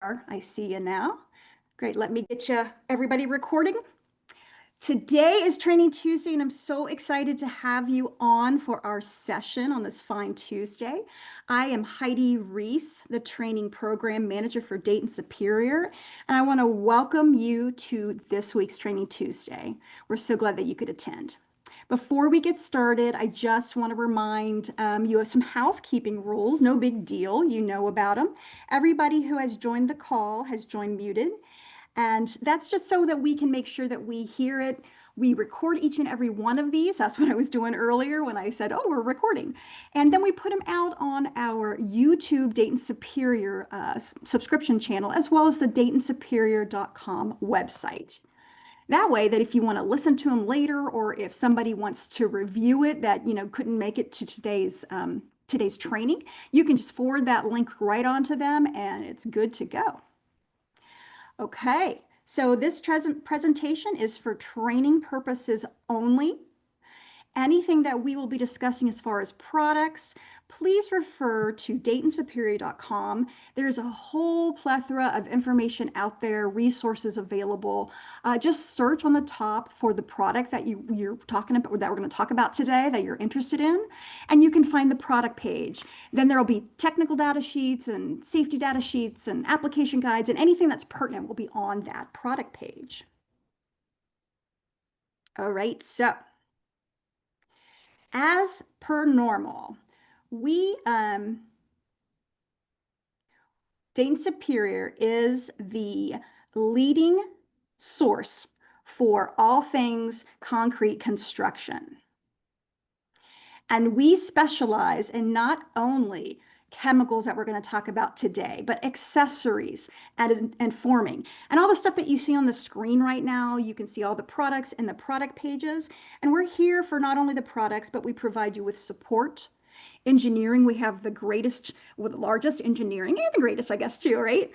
I see you now. Great. Let me get you everybody recording. Today is Training Tuesday, and I'm so excited to have you on for our session on this fine Tuesday. I am Heidi Reese, the Training Program Manager for Dayton Superior, and I want to welcome you to this week's Training Tuesday. We're so glad that you could attend. Before we get started, I just want to remind you of some housekeeping rules. No big deal. You know about them. Everybody who has joined the call has joined muted. And that's just so that we can make sure that we hear it. We record each and every one of these. That's what I was doing earlier when I said, oh, we're recording. And then we put them out on our YouTube Dayton Superior subscription channel, as well as the DaytonSuperior.com website. That way, that if you want to listen to them later, or if somebody wants to review it that couldn't make it to today's training, you can just forward that link right on to them, and it's good to go. Okay, so this presentation is for training purposes only. Anything that we will be discussing as far as products, please refer to DaytonSuperior.com. There's a whole plethora of information out there, resources available. Just search on the top for the product that you're talking about, that we're going to talk about today, that you're interested in, and you can find the product page. Then there'll be technical data sheets and safety data sheets and application guides, and anything that's pertinent will be on that product page. All right, so as per normal, we Dayton Superior is the leading source for all things concrete construction. And we specialize in not only chemicals that we're going to talk about today, but accessories and forming. And all the stuff that you see on the screen right now, you can see all the products in the product pages. And we're here for not only the products, but we provide you with support. Engineering, we have the largest engineering, and the greatest, I guess, too, right?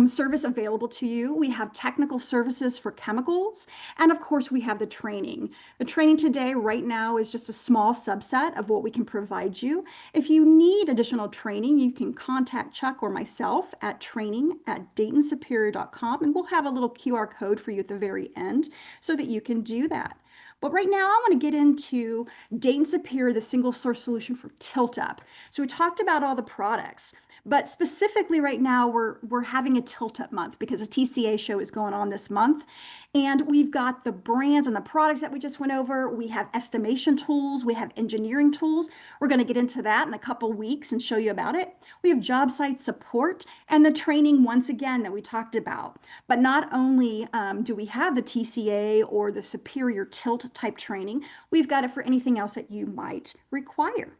Service available to you. We have technical services for chemicals. And of course, we have the training. The training today, right now, is just a small subset of what we can provide you. If you need additional training, you can contact Chuck or myself at training@DaytonSuperior.com, and we'll have a little QR code for you at the very end so that you can do that. But right now, I want to get into Dayton Superior, the single source solution for tilt-up. So we talked about all the products, but specifically right now, we're having a tilt-up month because a TCA show is going on this month. And we've got the brands and the products that we just went over. We have estimation tools. We have engineering tools. We're going to get into that in a couple weeks and show you about it. We have job site support and the training once again that we talked about. But not only do we have the TCA or the Superior Tilt type training, we've got it for anything else that you might require.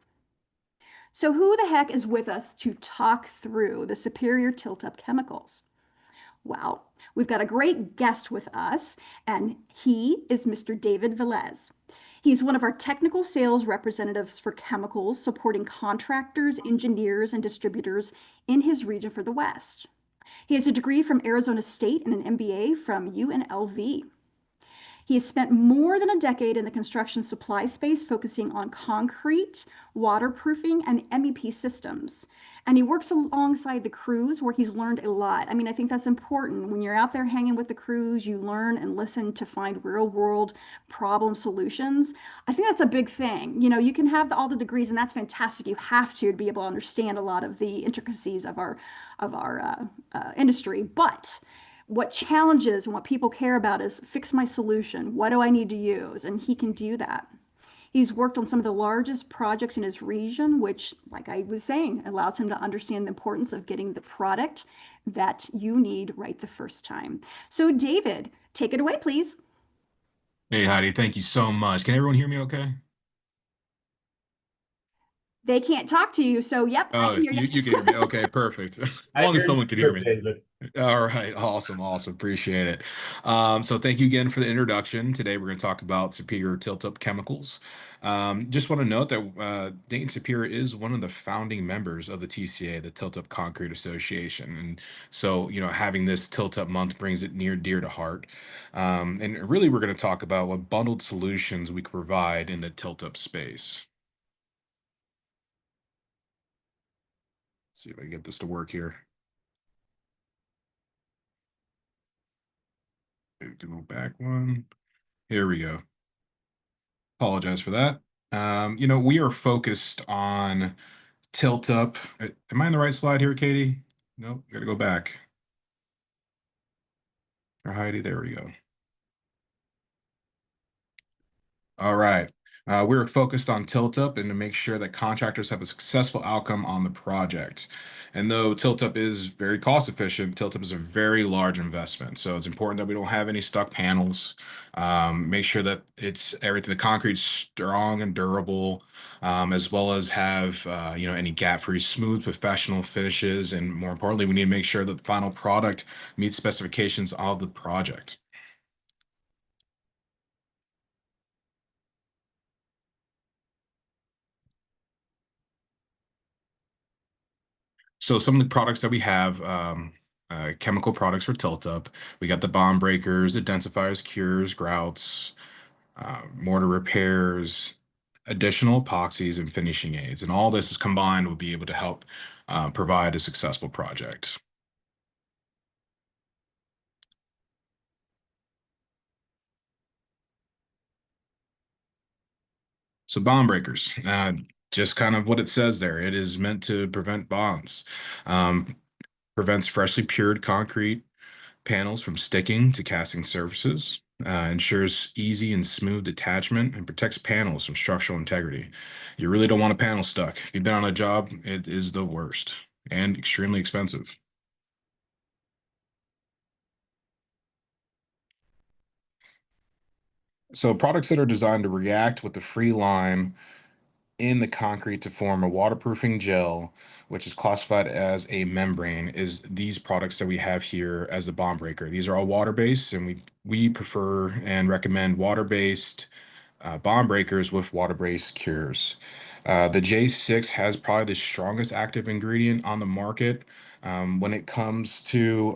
So who the heck is with us to talk through the Superior Tilt-Up chemicals? Well, we've got a great guest with us, and he is Mr. David Velez. He's one of our technical sales representatives for chemicals, supporting contractors, engineers, and distributors in his region for the West. He has a degree from Arizona State and an MBA from UNLV. He has spent more than a decade in the construction supply space, focusing on concrete, waterproofing, and MEP systems. And he works alongside the crews where he's learned a lot. I mean, I think that's important. When you're out there hanging with the crews, you learn and listen to find real world problem solutions. I think that's a big thing. You can have all the degrees, and that's fantastic. You have to be able to understand a lot of the intricacies of our industry. But what challenges and what people care about is fix my solution. What do I need to use? And he can do that. He's worked on some of the largest projects in his region, which, like I was saying, allows him to understand the importance of getting the product that you need right the first time. So David, take it away, please. Hey Heidi, thank you so much. Can everyone hear me okay? They can't talk to you, so yep, I can hear you. You can hear me. Okay, perfect. As I long as hear you someone can hear too, me. David. All right, awesome, awesome. Appreciate it. So thank you again for the introduction. Today we're going to talk about Superior Tilt-Up Chemicals. Just want to note that Dayton Superior is one of the founding members of the TCA, the Tilt-Up Concrete Association. And so, having this Tilt-Up month brings it near dear to heart. And really, we're going to talk about what bundled solutions we can provide in the tilt-up space. See if I can get this to work here. to go back one. Here we go. Apologize for that. We are focused on tilt up. Am I in the right slide here, Katie? Nope, gotta go back. Or Heidi, there we go. All right. We're focused on tilt up and to make sure that contractors have a successful outcome on the project. And though tilt up is very cost efficient, tilt up is a very large investment. So it's important that we don't have any stuck panels. Make sure that it's everything, the concrete's strong and durable, as well as have any gap-free, smooth, professional finishes. And more importantly, we need to make sure that the final product meets specifications of the project. So some of the products that we have, chemical products for tilt up, we got the bond breakers, identifiers, cures, grouts, mortar repairs, additional epoxies, and finishing aids. And all this is combined will be able to help provide a successful project. So bond breakers, just kind of what it says there. It is meant to prevent bonds, um, prevents freshly cured concrete panels from sticking to casting surfaces, ensures easy and smooth detachment, and protects panels from structural integrity. You really don't want a panel stuck. If you've been on a job, it is the worst and extremely expensive. So products that are designed to react with the free lime in the concrete to form a waterproofing gel, which is classified as a membrane, is these products that we have here as a bond breaker. These are all water-based, and we prefer and recommend water-based bond breakers with water-based cures. The J6 has probably the strongest active ingredient on the market when it comes to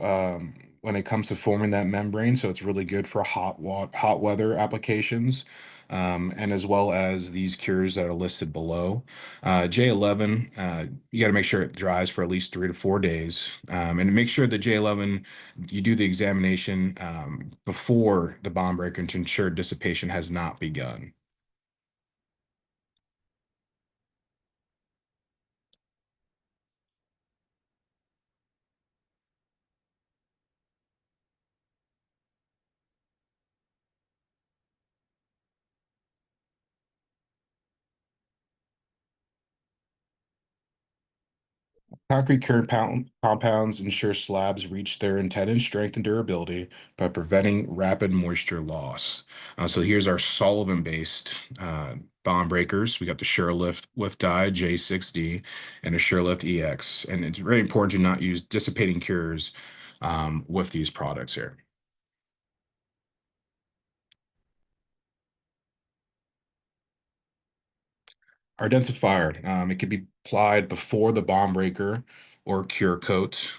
forming that membrane. So it's really good for hot weather applications. And as well as these cures that are listed below. J11, you got to make sure it dries for at least 3 to 4 days. And make sure the J11, you do the examination before the bond breaker to ensure dissipation has not begun. Concrete cured compounds ensure slabs reach their intended strength and durability by preventing rapid moisture loss. So here's our solvent-based bond breakers. We got the SureLift with dye J6D and a SureLift EX. And it's very important to not use dissipating cures with these products here. Our identifier, it can be applied before the bond breaker or cure coat.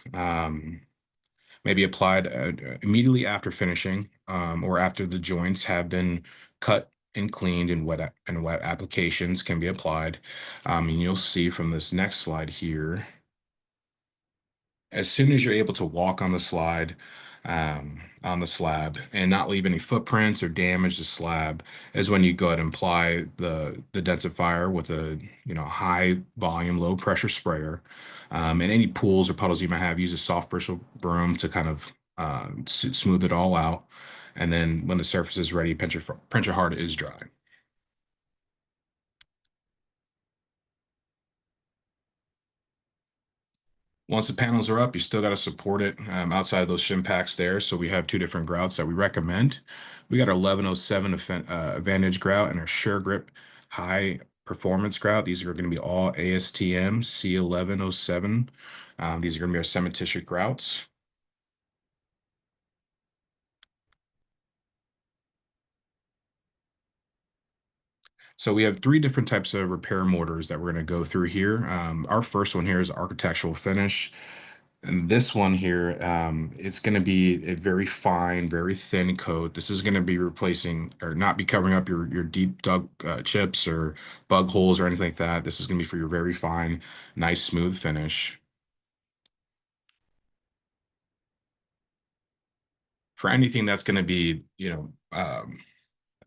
Maybe applied immediately after finishing or after the joints have been cut and cleaned and wet applications can be applied. And you'll see from this next slide here as soon as you're able to walk on the slide, on the slab and not leave any footprints or damage the slab is when you go ahead and apply the densifier with a high volume, low pressure sprayer. And any pools or puddles you might have, use a soft bristle broom to kind of smooth it all out. And then when the surface is ready, pinch it hard, it is dry. Once the panels are up, you still got to support it outside of those shim packs there. So we have two different grouts that we recommend. We got our 1107 Advantage grout and our Sure Grip High Performance grout. These are going to be all ASTM C1107. These are going to be our cementitious grouts. So we have three different types of repair mortars that we're going to go through here. Our first one here is architectural finish. And this one here, it's going to be a very fine, very thin coat. This is going to be replacing or not be covering up your deep dug chips or bug holes or anything like that. This is going to be for your very fine, nice, smooth finish. For anything that's going to be,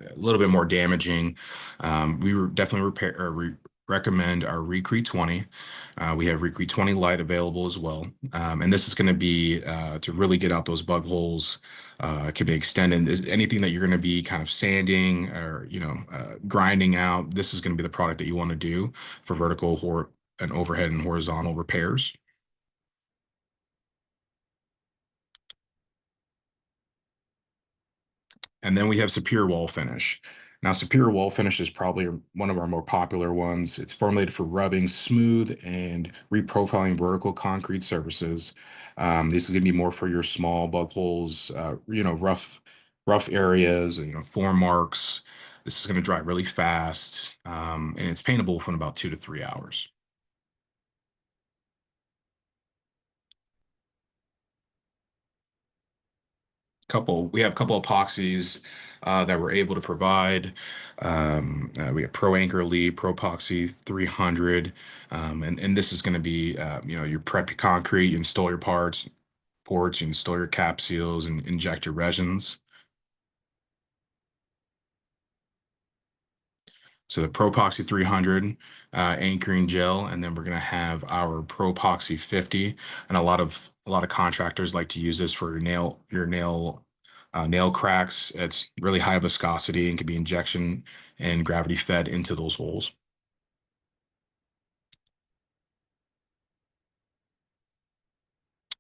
a little bit more damaging, definitely recommend our Recrete 20. We have Recrete 20 Lite available as well. And this is going to be to really get out those bug holes. It could be extended. Anything that you're going to be kind of sanding or, grinding out, this is going to be the product that you want to do for and overhead and horizontal repairs. And then we have Superior Wall Finish. Now, Superior Wall Finish is probably one of our more popular ones. It's formulated for rubbing smooth and reprofiling vertical concrete surfaces. This is going to be more for your small bug holes, rough areas, form marks. This is going to dry really fast, and it's paintable within about 2 to 3 hours. We have a couple epoxies that we're able to provide. We have Pro Anchor Elite, Pro Epoxy 300, and this is going to be your prep your concrete, you install your ports, you install your cap seals, and inject your resins. So the Pro Epoxy 300 anchoring gel, and then we're going to have our Pro Epoxy 50, and a lot of contractors like to use this for nail cracks. It's really high viscosity and can be injection and gravity fed into those holes.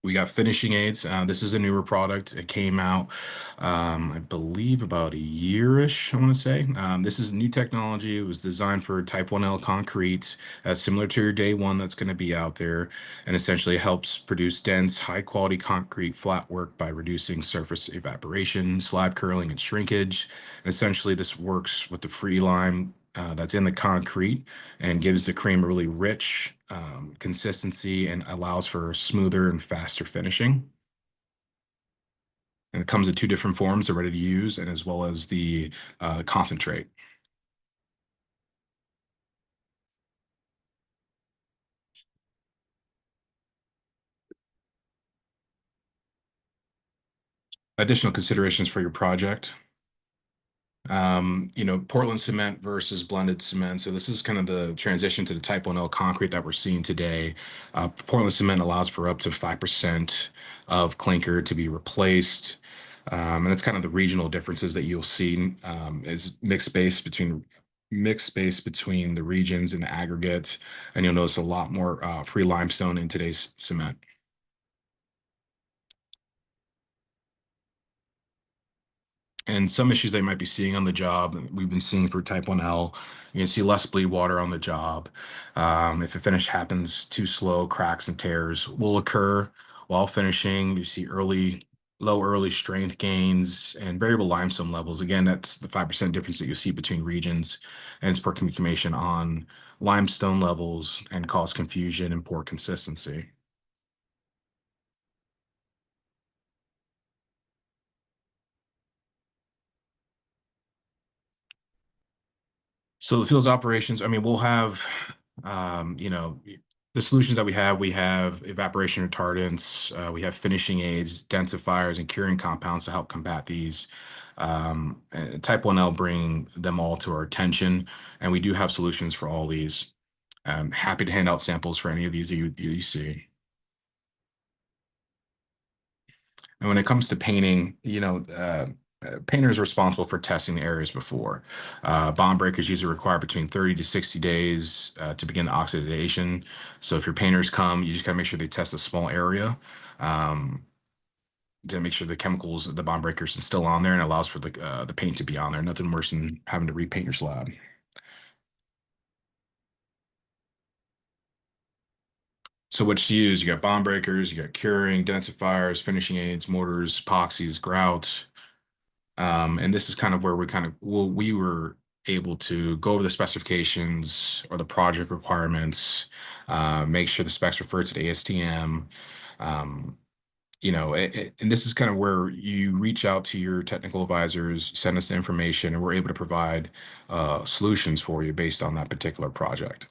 We got finishing aids. This is a newer product. It came out, I believe, about a year-ish, I want to say. This is new technology. It was designed for Type 1L concrete, similar to your day one that's going to be out there, and essentially helps produce dense, high-quality concrete flat work by reducing surface evaporation, slab curling, and shrinkage. And essentially, this works with the free lime that's in the concrete and gives the cream a really rich consistency and allows for smoother and faster finishing. And it comes in two different forms, the ready to use and as well as the concentrate. Additional considerations for your project. Portland cement versus blended cement. So this is kind of the transition to the Type 1L concrete that we're seeing today. Portland cement allows for up to 5% of clinker to be replaced. And that's kind of the regional differences that you'll see is mixed space between the regions and the aggregate. And you'll notice a lot more free limestone in today's cement. And some issues they might be seeing on the job, we've been seeing for Type 1L, you can see less bleed water on the job. If a finish happens too slow, cracks and tears will occur while finishing. You see low early strength gains and variable limestone levels. Again, that's the 5% difference that you see between regions, and it's poor communication on limestone levels and cause confusion and poor consistency. So the field's operations, I mean, we'll have, the solutions that we have evaporation retardants, we have finishing aids, densifiers, and curing compounds to help combat these. Type 1L bring them all to our attention, and we do have solutions for all these. I'm happy to hand out samples for any of these that you see. And when it comes to painting, painters are responsible for testing the areas before. Bond breakers usually require between 30 to 60 days to begin the oxidation. So if your painters come, you just gotta make sure they test a small area um, to make sure the chemicals, the bond breakers is still on there and allows for the paint to be on there. Nothing worse than having to repaint your slab. So what you use, you got bond breakers, you got curing, densifiers, finishing aids, mortars, epoxies, grouts. And this is kind of where we were able to go over the specifications or the project requirements, make sure the specs refer to the ASTM. Um, and this is kind of where you reach out to your technical advisors, send us the information, and we're able to provide solutions for you based on that particular project.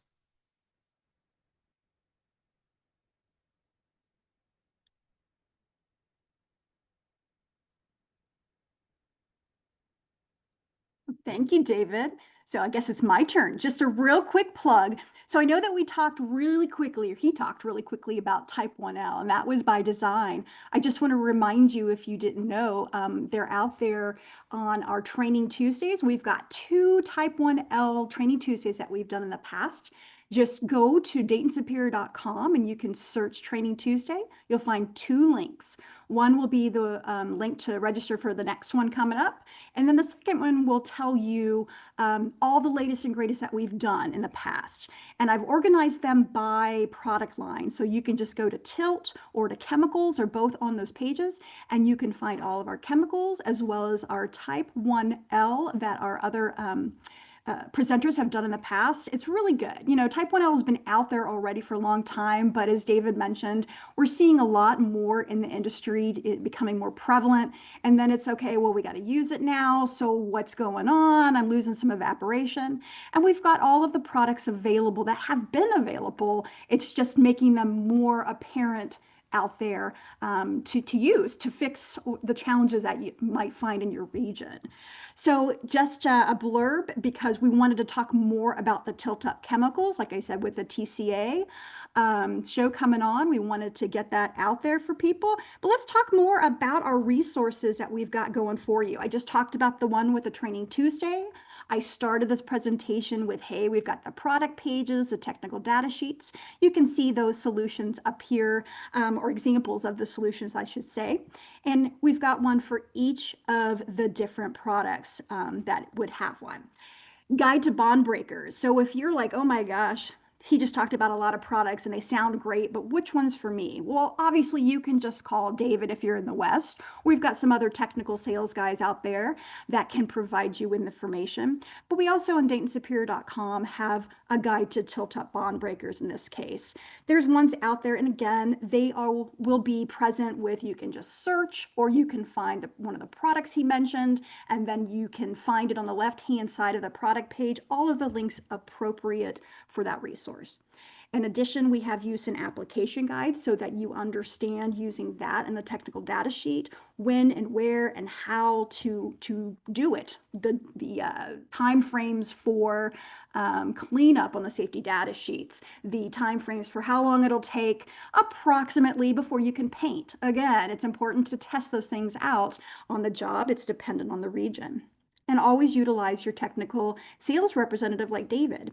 Thank you, David. So I guess it's my turn. Just a real quick plug. So I know that we talked really quickly, or he talked really quickly about type 1L, and that was by design. I just want to remind you, if you didn't know, they're out there on our Training Tuesdays. We've got two type 1L Training Tuesdays that we've done in the past. Just go to DaytonSuperior.com and you can search Training Tuesday. You'll find two links. One will be the link to register for the next one coming up. And then the second one will tell you all the latest and greatest that we've done in the past. And I've organized them by product line. So you can just go to Tilt or to Chemicals, or both on those pages, and you can find all of our chemicals as well as our Type 1L that our other presenters have done in the past. It's really good. You know, type 1L has been out there already for a long time, but as David mentioned, we're seeing a lot more in the industry, it becoming more prevalent. And then it's okay, well, we got to use it now. So what's going on? I'm losing some evaporation. And we've got all of the products available that have been available. It's just making them more apparent out there to use to fix the challenges that you might find in your region. So just a blurb, because we wanted to talk more about the tilt-up chemicals, like I said, with the TCA show coming on. We wanted to get that out there for people. But let's talk more about our resources that we've got going for you. I just talked about the one with the Training Tuesday. I started this presentation with, hey, we've got the product pages, the technical data sheets. You can see those solutions up here, or examples of the solutions, I should say. And we've got one for each of the different products that would have one. Guide to bond breakers. So if you're like, oh my gosh, he just talked about a lot of products and they sound great, but which one's for me? Well, obviously you can just call David if you're in the West. We've got some other technical sales guys out there that can provide you with information. But we also on DaytonSuperior.com have a guide to tilt-up bond breakers in this case. There's ones out there, and again, they will be present with, you can just search, or you can find one of the products he mentioned, and then you can find it on the left-hand side of the product page, all of the links appropriate for that resource. In addition, we have use and application guides so that you understand using that in the technical data sheet, when and where and how to do it. The time frames for cleanup on the safety data sheets, the time frames for how long it'll take approximately before you can paint. Again, it's important to test those things out on the job. It's dependent on the region. And always utilize your technical sales representative like David.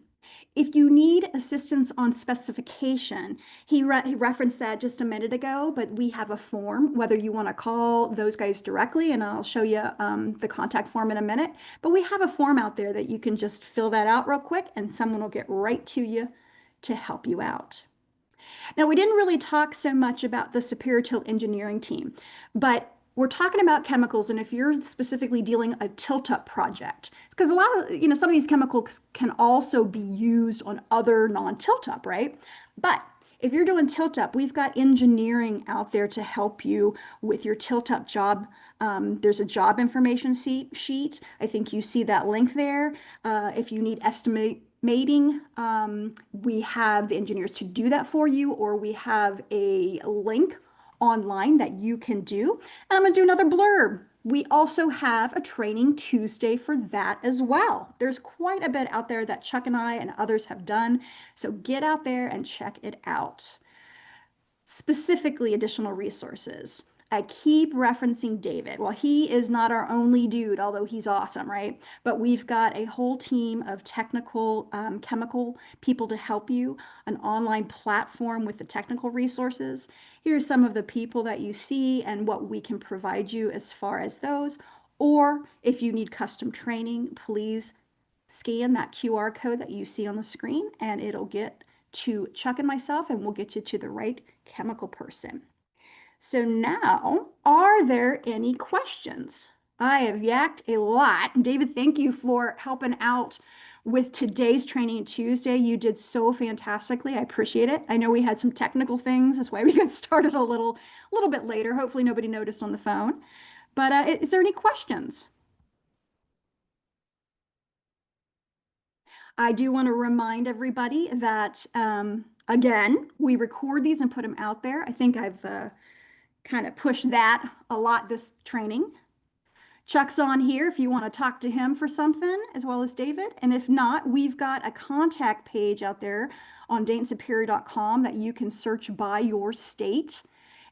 If you need assistance on specification, he referenced that just a minute ago, but we have a form, whether you want to call those guys directly, and I'll show you the contact form in a minute, but we have a form out there that you can just fill that out real quick and someone will get right to you to help you out. Now, we didn't really talk so much about the Superior Tilt engineering team, but we're talking about chemicals, and if you're specifically dealing a tilt-up project, because a lot of, some of these chemicals can also be used on other non-tilt-up, right? But if you're doing tilt-up, we've got engineering out there to help you with your tilt-up job. There's a job information sheet. I think you see that link there. If you need estimating, we have the engineers to do that for you, or we have a link online that you can do. And I'm going to do another blurb. We also have a Training Tuesday for that as well. There's quite a bit out there that Chuck and I and others have done. So get out there and check it out. Specifically, additional resources. I keep referencing David. Well, he is not our only dude, although he's awesome, right? But we've got a whole team of technical chemical people to help you, an online platform with the technical resources. Here's some of the people that you see and what we can provide you as far as those. Or if you need custom training, please scan that QR code that you see on the screen and it'll get to Chuck and myself and we'll get you to the right chemical person. So now, are there any questions? I have yacked a lot. David, thank you for helping out with today's Training Tuesday. You did so fantastically. I appreciate it. I know we had some technical things. That's why we got started a little bit later. Hopefully nobody noticed on the phone. But is there any questions? I do want to remind everybody that, again, we record these and put them out there. I think I've kind of pushed that a lot this training. Chuck's on here if you want to talk to him for something, as well as David. And if not, we've got a contact page out there on DaytonSuperior.com that you can search by your state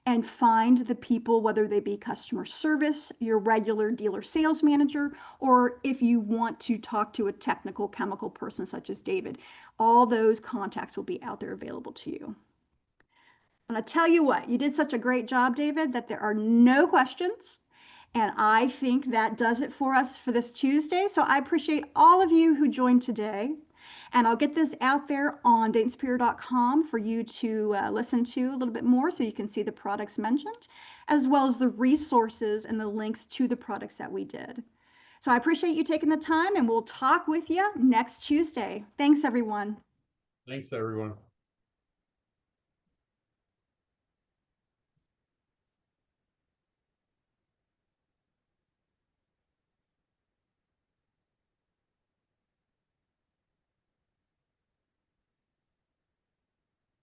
and find the people, whether they be customer service, your regular dealer sales manager, or if you want to talk to a technical chemical person such as David. All those contacts will be out there available to you. And I tell you what, you did such a great job, David, that there are no questions. And I think that does it for us for this Tuesday. So I appreciate all of you who joined today. And I'll get this out there on DaytonSuperior.com for you to listen to a little bit more so you can see the products mentioned, as well as the resources and the links to the products that we did. So I appreciate you taking the time, and we'll talk with you next Tuesday. Thanks, everyone. Thanks, everyone.